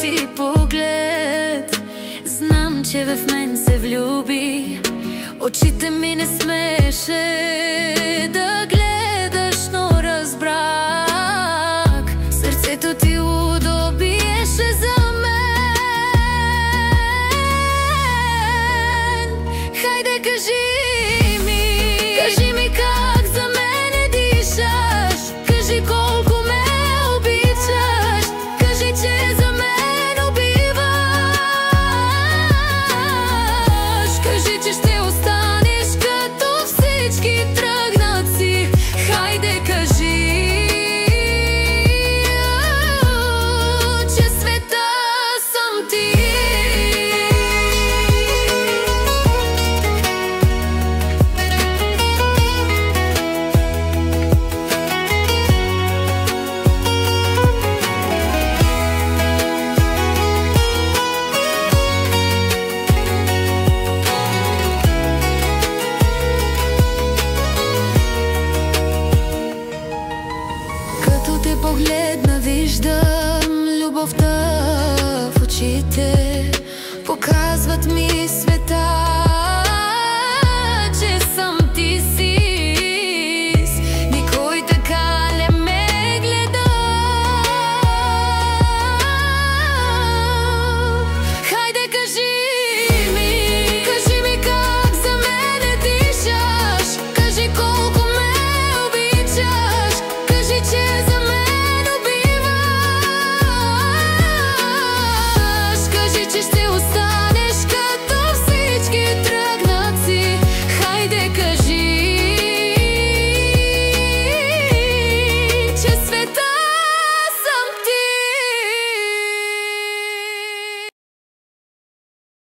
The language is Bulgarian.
ти поглед. Знам, че в мен се влюби. Очите ми не смееше да гледаш, но разбрах. Сърцето ти лудо биеше за мен. Хайде, кажи ми как за мене дишаш. Кажи колко ме обичаш. Кажи, че за мен убиваш. Кажи, че ще останеш като всички тръгнаци. Хайде, кажи, че света съм ти. Като те погледна, виждам любовта в очите. Показват ми света